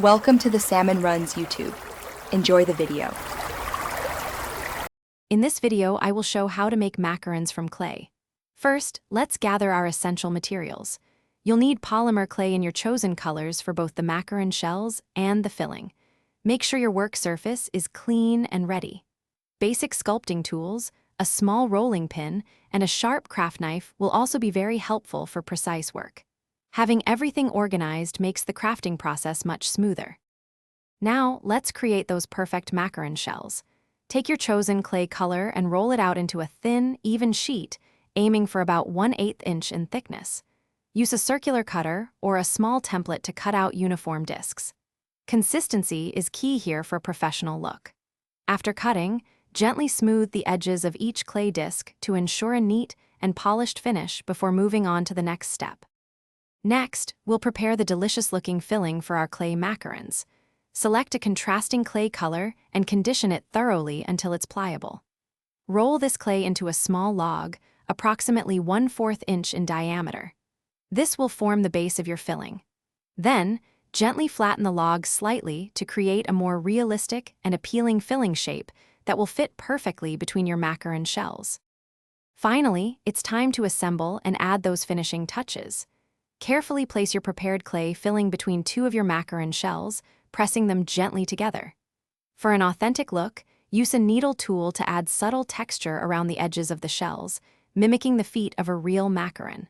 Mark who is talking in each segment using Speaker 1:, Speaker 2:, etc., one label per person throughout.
Speaker 1: Welcome to the Salmon Runs YouTube. Enjoy the video.
Speaker 2: In this video, I will show how to make macarons from clay. First, let's gather our essential materials. You'll need polymer clay in your chosen colors for both the macaron shells and the filling. Make sure your work surface is clean and ready. Basic sculpting tools, a small rolling pin, and a sharp craft knife will also be very helpful for precise work. Having everything organized makes the crafting process much smoother. Now, let's create those perfect macaron shells. Take your chosen clay color and roll it out into a thin, even sheet, aiming for about 1/8 inch in thickness. Use a circular cutter or a small template to cut out uniform discs. Consistency is key here for a professional look. After cutting, gently smooth the edges of each clay disc to ensure a neat and polished finish before moving on to the next step. Next, we'll prepare the delicious-looking filling for our clay macarons. Select a contrasting clay color and condition it thoroughly until it's pliable. Roll this clay into a small log, approximately 1/4 inch in diameter. This will form the base of your filling. Then, gently flatten the log slightly to create a more realistic and appealing filling shape that will fit perfectly between your macaron shells. Finally, it's time to assemble and add those finishing touches. Carefully place your prepared clay filling between two of your macaron shells, pressing them gently together. For an authentic look, use a needle tool to add subtle texture around the edges of the shells, mimicking the feet of a real macaron.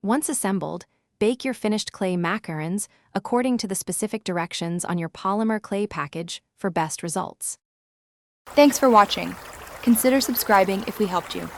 Speaker 2: Once assembled, bake your finished clay macarons according to the specific directions on your polymer clay package for best results.
Speaker 1: Thanks for watching. Consider subscribing if we helped you.